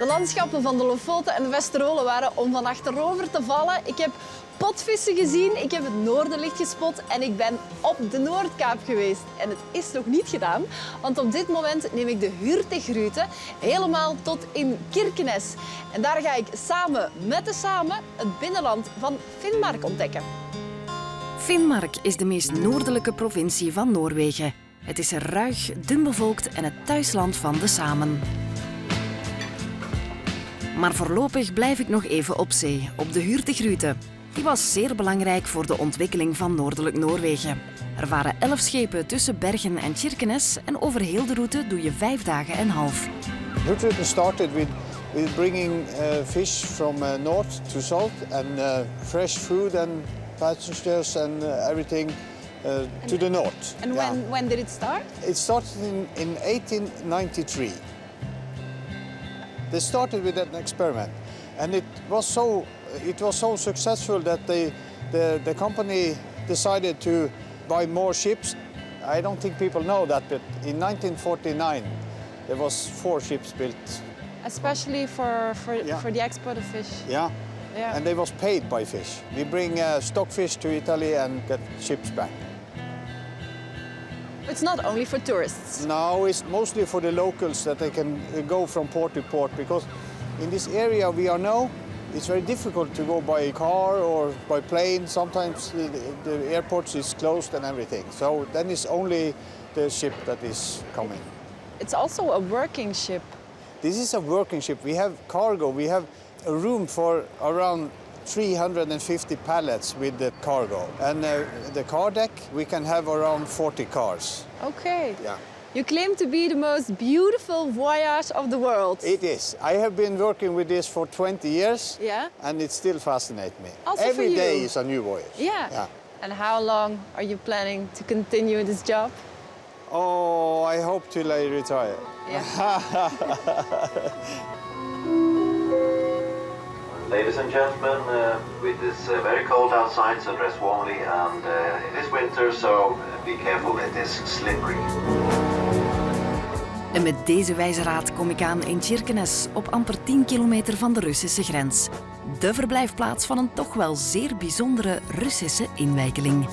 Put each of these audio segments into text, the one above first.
De landschappen van de Lofoten en de Vesteralen waren om van achterover te vallen. Ik heb potvissen gezien, ik heb het noorderlicht gespot en ik ben op de Noordkaap geweest. En het is nog niet gedaan, want op dit moment neem ik de huurtegroute helemaal tot in Kirkenes. En daar ga ik samen met de Sami het binnenland van Finnmark ontdekken. Finnmark is de meest noordelijke provincie van Noorwegen. Het is ruig, dun bevolkt en het thuisland van de Samen. Maar voorlopig blijf ik nog even op zee, op de huurtegroute. Die was zeer belangrijk voor de ontwikkeling van Noordelijk Noorwegen. Er waren 11 schepen tussen Bergen en Kirkenes en over heel de route doe je 5 dagen en half. The route started with bringing fish from north to south and fresh food and passengers and everything to the north. And when did it start? It started in 1893. They started with an experiment, and it was so successful that the company decided to buy more ships. I don't think people know that, but in 1949 there was 4 ships built. Especially for the export of fish. Yeah. Yeah. And they was paid by fish. We bring stockfish to Italy and get ships back. It's not only for tourists. No, it's mostly for the locals that they can go from port to port, because in this area we are now, it's very difficult to go by car or by plane. Sometimes the airport is closed and everything. So then it's only the ship that is coming. It's also a working ship. This is a working ship. We have cargo. We have a room for around 350 pallets with the cargo. And the car deck, we can have around 40 cars. Okay. Yeah. You claim to be the most beautiful voyage of the world. It is. I have been working with this for 20 years. Yeah. And it still fascinates me. Also Every for you. day is a new voyage. Yeah. And how long are you planning to continue this job? Oh, I hope till I retire. Yeah. Ladies and gentlemen, it is very cold outside, so dress warmly, and it is winter, so be careful, it is slippery. En met deze wijze raad kom ik aan in Kirkenes, op amper 10 kilometer van de Russische grens. De verblijfplaats van een toch wel zeer bijzondere Russische inwijkeling.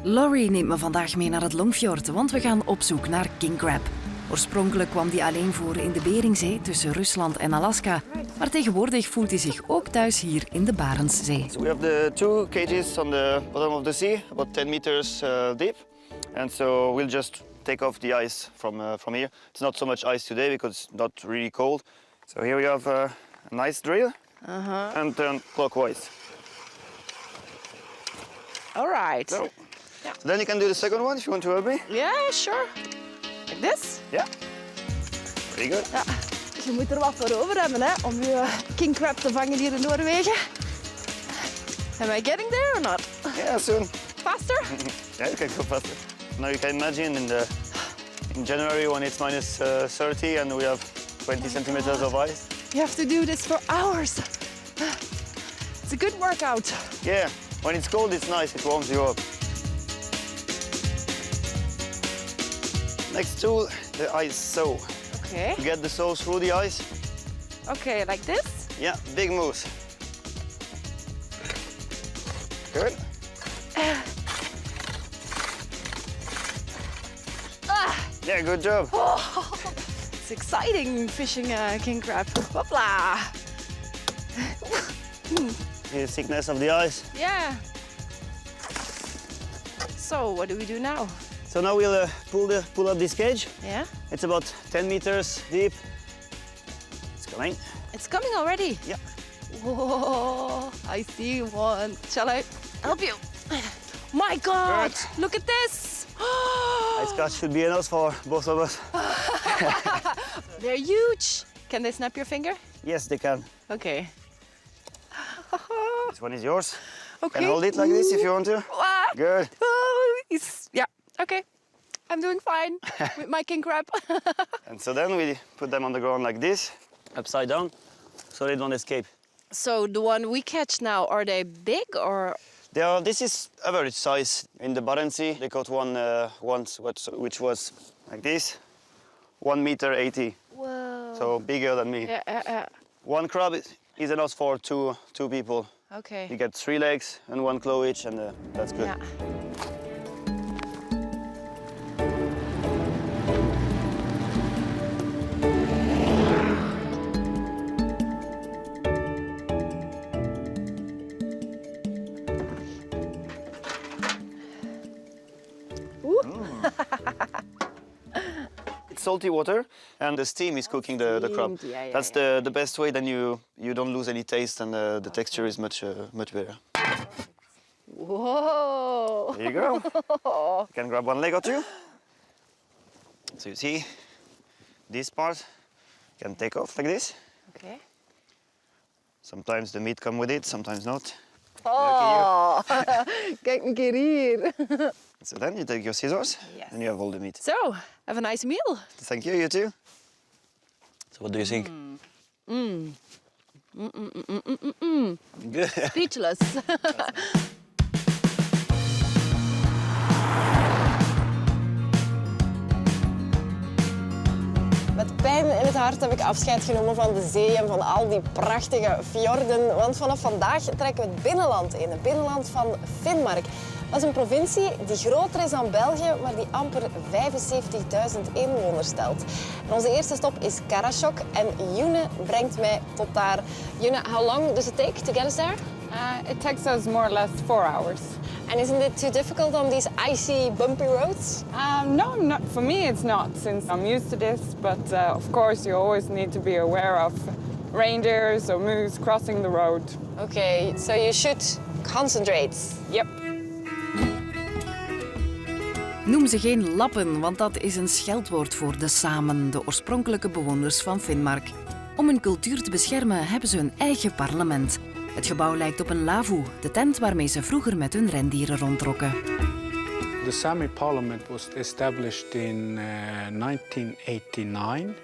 Laurie neemt me vandaag mee naar het Longfjord, want we gaan op zoek naar king crab. Oorspronkelijk kwam die alleen voor in de Beringzee tussen Rusland en Alaska, maar tegenwoordig voelt hij zich ook thuis hier in de Barentszee. So we have the 2 cages on the bottom of the sea, about 10 meters deep, and so we'll just take off the ice from here. It's not so much ice today because it's not really cold. So here we have a nice drill, and turn clockwise. All right. So then you can do the second one if you want to help me. Yeah, sure. Like this? Yeah. Very good. Ja. Je moet er wat voor over hebben, hè, om je king crab te vangen hier in Noorwegen. Am I getting there or not? Yeah, soon. Faster? Yeah, you can go faster. Now you can imagine in January when it's minus 30 and we have 20 centimeters of ice. You have to do this for hours. It's a good workout. Yeah, when it's cold it's nice, it warms you up. Next tool, the ice saw. Okay. To get the saw through the ice. Okay, like this? Yeah, big moves. Good. Yeah, good job. Oh, it's exciting fishing king crab. Hopla! The thickness of the ice. Yeah. So, what do we do now? So now we'll pull up this cage. Yeah? It's about 10 meters deep. It's coming. It's coming already? Yeah. Whoa, I see one. Shall I help you? My God, Good. look at this. Ice catch should be enough for both of us. They're huge. Can they snap your finger? Yes, they can. Okay. This one is yours. Okay. Can hold it like this if you want to. Ah. Good. Oh, yeah, okay. I'm doing fine with my king crab. And so then we put them on the ground like this, upside down, so they don't escape. So the one we catch now, are they big or? This is average size. In the Barents Sea, they caught one once, which was like this, 1.80 meters. Whoa. so bigger than me. Ja. One crab is enough for two people. Oké. You get 3 legs and 1 claw each, and that's good. Ja. It's salty water, and the steam is cooking the crab. Yeah, That's the best way. Then you don't lose any taste, and the texture is much better. Whoa. There you go. You can grab 1 leg or 2. So you see this part, you can take off like this. Oké. Sometimes the meat come with it, sometimes not. Oh, kijk een keer hier. So then you take your scissors, Yes. and you have all the meat. So, have a nice meal. Thank you, you too. So what do you think? Good. Speechless. Met pijn in het hart heb ik afscheid genomen van de zee en van al die prachtige fjorden. Want vanaf vandaag trekken we het binnenland in. Het binnenland van Finnmark. Dat is een provincie die groter is dan België, maar die amper 75.000 inwoners stelt. En onze eerste stop is Karasjok en June brengt mij tot daar. June, how long does it take to get us there? It takes us more or less 4 hours. And isn't it too difficult on these icy, bumpy roads? No, not for me. It's not, since I'm used to this. But of course, you always need to be aware of reindeers or moose crossing the road. Okay, so you should concentrate. Yep. Noem ze geen lappen, want dat is een scheldwoord voor de Samen, de oorspronkelijke bewoners van Finnmark. Om hun cultuur te beschermen hebben ze hun eigen parlement. Het gebouw lijkt op een lavu, de tent waarmee ze vroeger met hun rendieren rondtrokken. The Sami Parlement was established in 1989.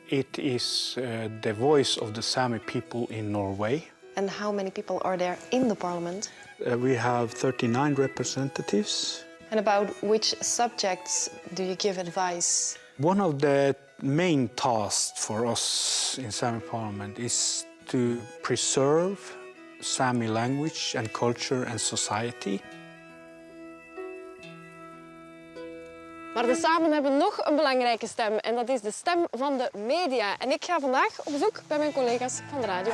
It is the voice of the Sami people in Norway. And how many people are there in the parliament? We have 39 representatives. And about which subjects do you give advice? One of the main tasks for us in Sami Parliament is to preserve Sami language and culture and society. Maar de Samen hebben nog een belangrijke stem en dat is de stem van de media. En ik ga vandaag op bezoek bij mijn collega's van de radio.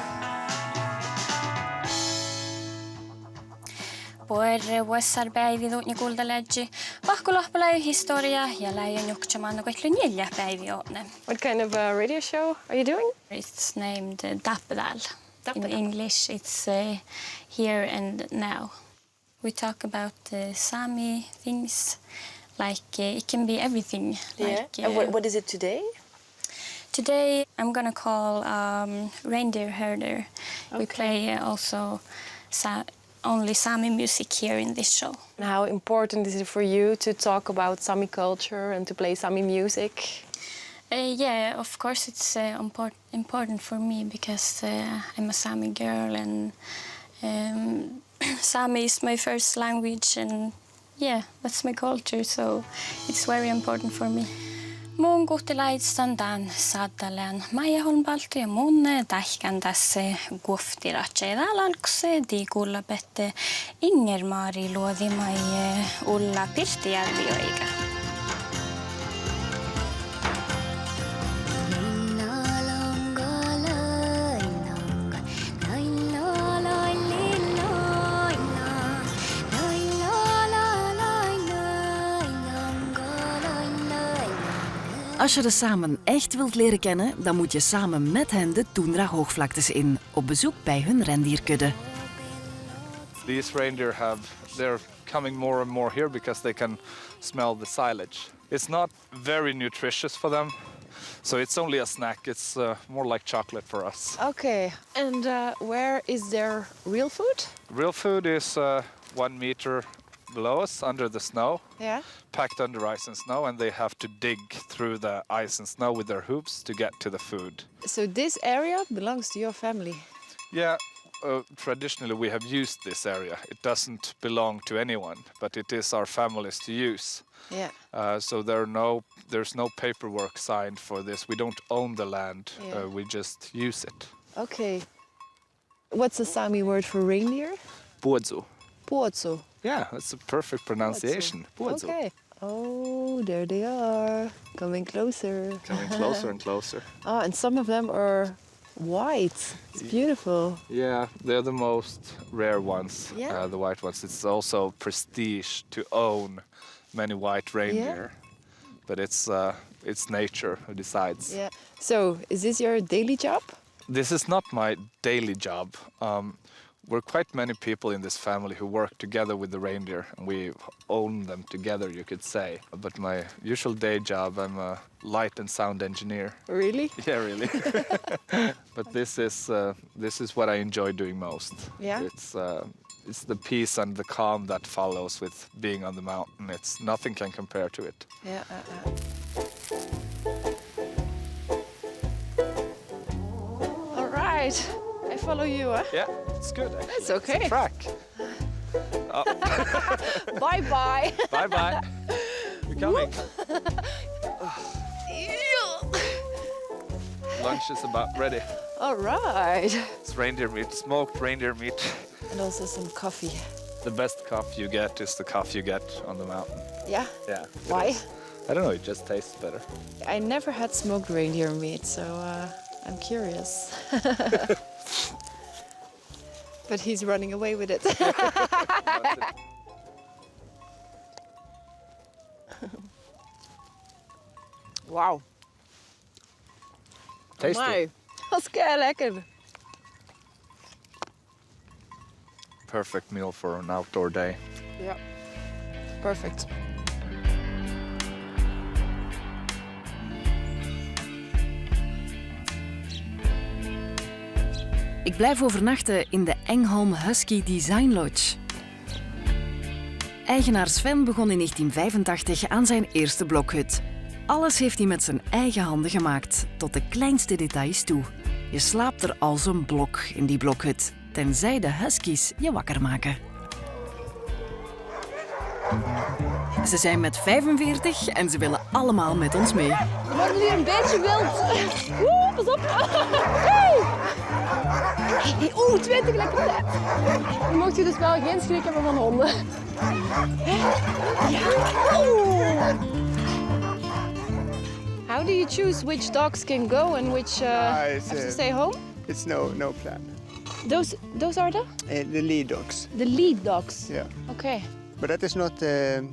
Vuosarpäivi tuutnikultalädji. Vahkulohpalai historia ja läijön jukchaman koitlunjilja päiviotne. What kind of a radio show are you doing? It's named Dappedal. In English it's here and now. We talk about Sami things, like it can be everything. And what is it today? Today I'm gonna call reindeer herder. Okay. We play also only Sami music here in this show. And how important is it for you to talk about Sami culture and to play Sami music? Yeah, of course it's important for me because I'm a Sami girl and Sami is my first language and yeah, that's my culture, so it's very important for me. Mun kuhtilaitstan dan saddalen Maijaholmbaltu ja mun tähkän tässä kuhtiratseida lalkse di kullapette Ingermaari luodimai ulla Pirttijärvi-oiga. Als je de Samen echt wilt leren kennen, dan moet je samen met hen de Toendra-hoogvlaktes in, op bezoek bij hun rendierkudde. These reindeer they're coming more and more here because they can smell the silage. It's not very nutritious for them, so it's only a snack. It's more like chocolate for us. Okay. And where is their real food? Real food is 1 meter below us under the snow, Yeah. packed under ice and snow, and they have to dig through the ice and snow with their hooves to get to the food. So this area belongs to your family? Yeah, traditionally we have used this area. It doesn't belong to anyone, but it is our families to use. Yeah. So there's no paperwork signed for this. We don't own the land. Yeah. We just use it. Okay. What's the Sami word for reindeer? Puodzu. Puodzu. Yeah, that's a perfect pronunciation. Puodzu. Okay. Oh, there they are, coming closer. Coming closer and closer. Oh, and some of them are white. It's beautiful. Yeah, they're the most rare ones, Yeah. the white ones. It's also prestige to own many white reindeer. But it's nature who decides. Yeah. So, is this your daily job? This is not my daily job. We're quite many people in this family who work together with the reindeer, and we own them together, you could say. But my usual day job, I'm a light and sound engineer. Really? Yeah, really. But this is what I enjoy doing most. Yeah? It's the peace and the calm that follows with being on the mountain. Nothing can compare to it. Yeah. All right. I follow you, huh? Yeah, it's good. Actually. That's okay. It's a track. Bye-bye. Bye-bye. You're coming. Lunch is about ready. All right. It's reindeer meat, smoked reindeer meat. And also some coffee. The best coffee you get is the coffee you get on the mountain. Yeah? Yeah. it Why? is. I don't know, it just tastes better. I never had smoked reindeer meat, so I'm curious. But he's running away with it. Wauw. Tasty. Amai. Dat is kei lekker. Perfect meal for an outdoor day. Ja. Perfect. Ik blijf overnachten in de Engholm Husky Design Lodge. Eigenaar Sven begon in 1985 aan zijn eerste blokhut. Alles heeft hij met zijn eigen handen gemaakt, tot de kleinste details toe. Je slaapt er als een blok in die blokhut, tenzij de huskies je wakker maken. Ze zijn met 45 en ze willen allemaal met ons mee. Worden jullie een beetje wild? Oeh, pas op. Hey! Oeh, 2 tegelijkertijd. Nu mocht je dus wel geen schrik hebben van honden. How do you choose which dogs can go and which have to stay home? It's no plan. Those are The lead dogs. the lead dogs. Yeah. Okay. But that is not the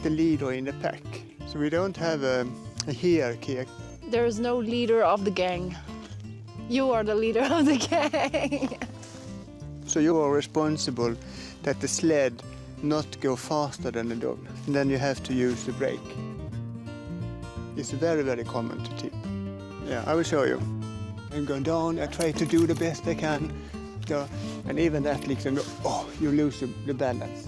leader in the pack. So we don't have a hierarchy. There is no leader of the gang. You are the leader of the gang. So you are responsible that the sled not go faster than the dog. And then you have to use the brake. It's very, very common to tip. Yeah, I will show you. I'm going down, I try to do the best I can. So, and even that leaks and go, oh, you lose the balance.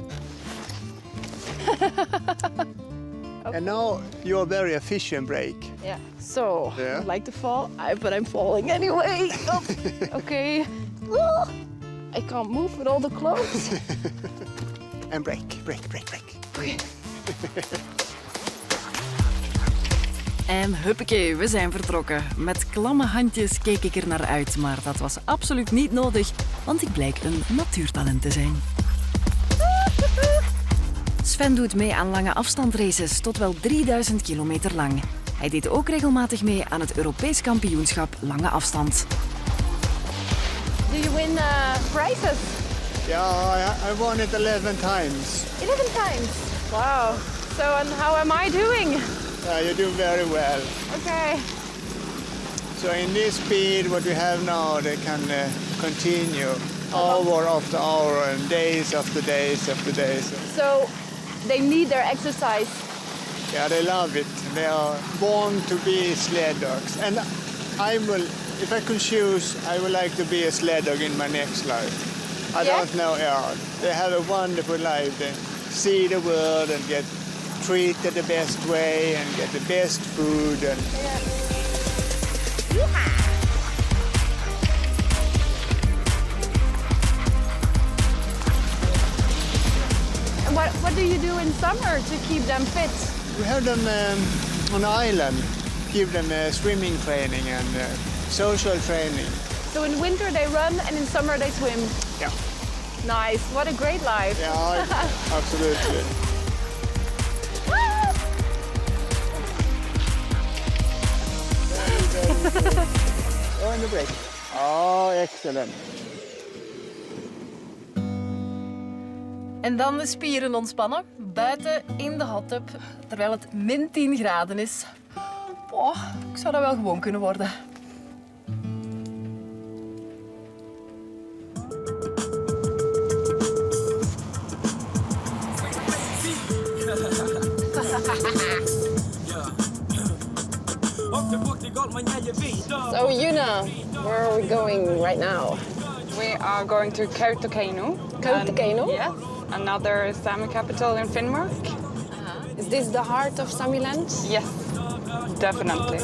Okay. And now you're very efficient brake. Yeah. So, Yeah. I'd like to fall, but I'm falling anyway. Oh, okay. Oh, I can't move with all the clothes. And brake. Okay. En huppakee, we zijn vertrokken. Met klamme handjes keek ik er naar uit, maar dat was absoluut niet nodig, want ik blijk een natuurtalent te zijn. Sven doet mee aan lange afstandraces tot wel 3000 kilometer lang. Hij deed ook regelmatig mee aan het Europees kampioenschap lange afstand. Do you win prizes? Yeah, I won it 11 times. 11 times. Wow. So, and how am I doing? Yeah, you do very well. Okay. So in this speed, what we have now, they can continue hour after hour and days after days after days. So, they need their exercise. Yeah, they love it. They are born to be sled dogs. And if I could choose, I would like to be a sled dog in my next life. I don't know, they have a wonderful life. They see the world and get treated the best way and get the best food. And What do you do in summer to keep them fit? We have them on the island, give them swimming training and social training. So in winter they run and in summer they swim. Yeah. Nice. What a great life. Yeah, absolutely. Oh, in the break. Oh, excellent. En dan de spieren ontspannen, buiten in de hot tub, terwijl het min 10 graden is. Oh, ik zou dat wel gewoon kunnen worden. So Yuna, where are we going right now? We are going to Kirkenes. Kirkenes? Yes, another Sami capital in Finnmark. Is this the heart of Samiland? Yes, definitely.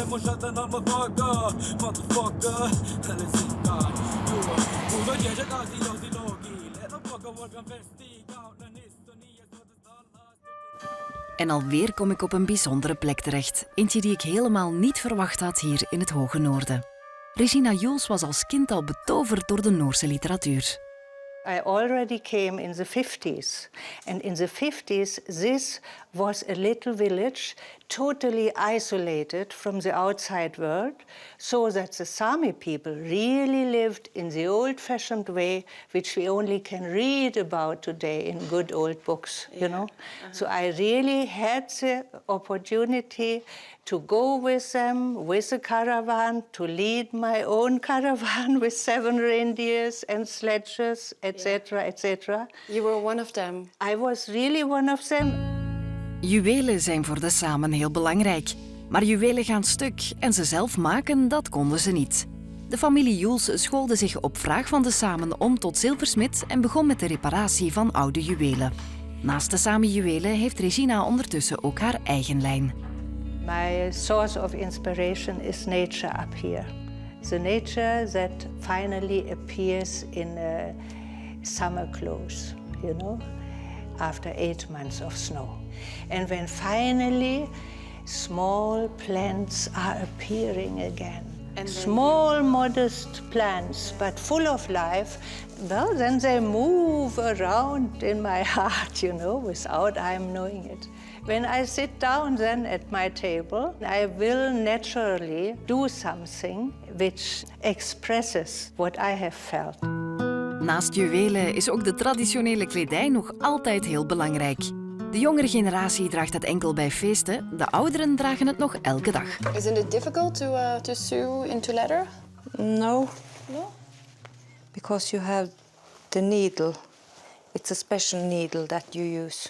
En alweer kom ik op een bijzondere plek terecht. Eentje die ik helemaal niet verwacht had hier in het hoge noorden. Regina Jules was als kind al betoverd door de Noorse literatuur. I already came in the 50s. And in the 50s, this was a little village, totally isolated from the outside world, so that the Sami people really lived in the old-fashioned way, which we only can read about today in good old books, you know. So I really had the opportunity to go with them, with a caravan, to lead my own caravan with 7 reindeers and sledges, etc., etc. You were one of them. I was really one of them. Juwelen zijn voor de Samen heel belangrijk. Maar juwelen gaan stuk en ze zelf maken, dat konden ze niet. De familie Jules schoolde zich op vraag van de Samen om tot zilversmid en begon met de reparatie van oude juwelen. Naast de Sami-juwelen heeft Regina ondertussen ook haar eigen lijn. My source of inspiration is nature up here. The nature that finally appears in summer clothes, you know, after 8 months of snow. And when finally small plants are appearing again. Small, modest plants, but full of life, well, then they move around in my heart, you know, without I'm knowing it. When I sit down then at my table, I will naturally do something which expresses what I have felt. Naast juwelen is ook de traditionele kledij nog altijd heel belangrijk. De jongere generatie draagt het enkel bij feesten, de ouderen dragen het nog elke dag. Isn't it difficult to sew into leather? No. No? Because you have the needle. It's a special needle that you use.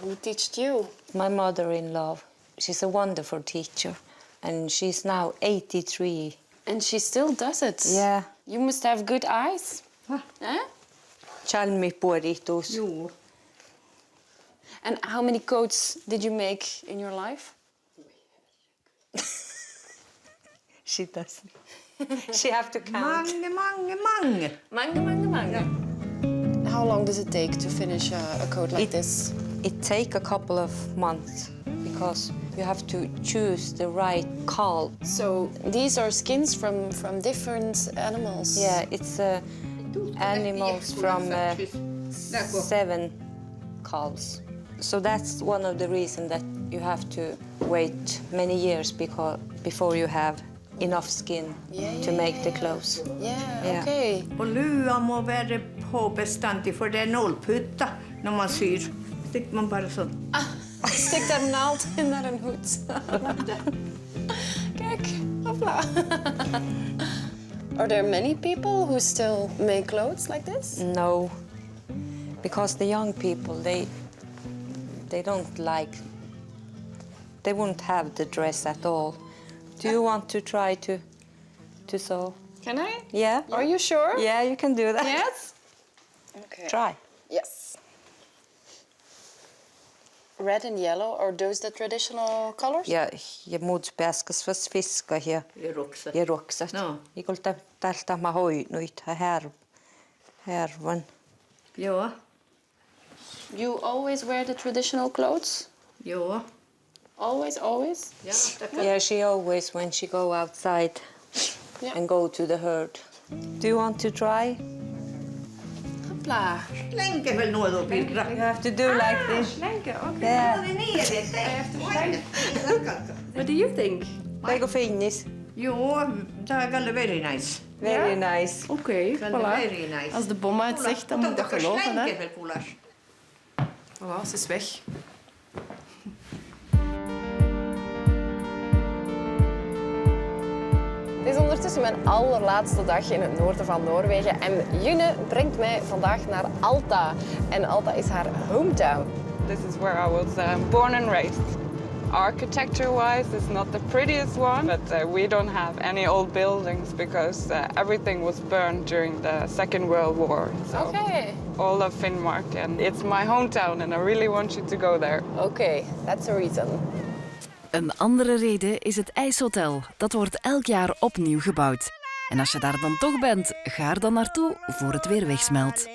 Who taught you? My mother-in-law. She's a wonderful teacher. And she's now 83. And she still does it? Yeah. You must have good eyes. Eh? Chalmi puoritus. Jo. And how many coats did you make in your life? She doesn't. She have to count. Mange. How long does it take to finish a coat like this? It take a couple of months because you have to choose the right call. So these are skins from different animals? Yeah, it's animals from 7 calls. So that's one of the reasons that you have to wait many years before you have enough skin to make the clothes. Yeah, okay. Og lua må være på bestandig, for det nålputta når man syr. Stikker man bare sånn. Stik daar een naald in naar een hoed. Kijk, hopla. Are there many people who still make clothes like this? No, because the young people, they don't like, they won't have the dress at all. Do you want to try to sew? Can I? Yeah. Are you sure? Yeah, you can do that. Yes? Okay. Try. Yes. Red and yellow, are those the traditional colors? Ja, je moet pääskäs fiska hier. Ja, roksat. No. Ikolta tältä mahoi noit härvan. Ja. You always wear the traditional clothes? Ja. Always? Ja, dat kan. Yeah, she always, when she go outside and go to the herd. Do you want to try? Hopla. Slenken wel nooit op hier. You have to do like this. Slenken, oké. Yeah. What do you think? Det går fint. Jo, dat is wel very nice. Very nice. Oké, voilà. Very nice. Als de bom uit zegt, dan moet je dat geloven, hè? Wel poelas. Voilà, ze is weg. Het is ondertussen mijn allerlaatste dag in het noorden van Noorwegen en June brengt mij vandaag naar Alta. En Alta is haar hometown. This is where I was born and raised. Architecture-wise, it's not the prettiest one, but we don't have any old buildings because everything was burned during the Second World War. So Okay. all of Finnmark, and it's my hometown, and I really want you to go there. Okay, that's a reason. Een andere reden is het ijshotel. Dat wordt elk jaar opnieuw gebouwd. En als je daar dan toch bent, ga er dan naartoe voor het weer wegsmelt.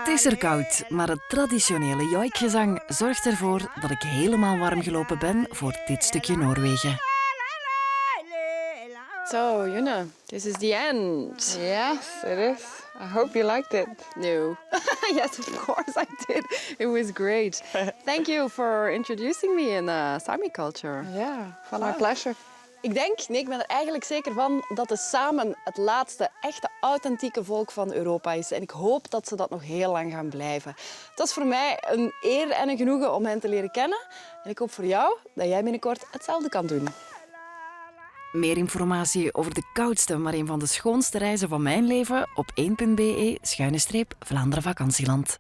Het is er koud, maar het traditionele joikgezang zorgt ervoor dat ik helemaal warm gelopen ben voor dit stukje Noorwegen. So, June, this is the end. Yes, it is. I hope you liked it. No. Yes, of course I did. It was great. Thank you for introducing me in Sami culture. Yeah, my pleasure. Ik ben er eigenlijk zeker van dat de Samen het laatste echte authentieke volk van Europa is. En ik hoop dat ze dat nog heel lang gaan blijven. Het was voor mij een eer en een genoegen om hen te leren kennen. En ik hoop voor jou dat jij binnenkort hetzelfde kan doen. Meer informatie over de koudste, maar een van de schoonste reizen van mijn leven op 1.be/Vlaanderen Vakantieland.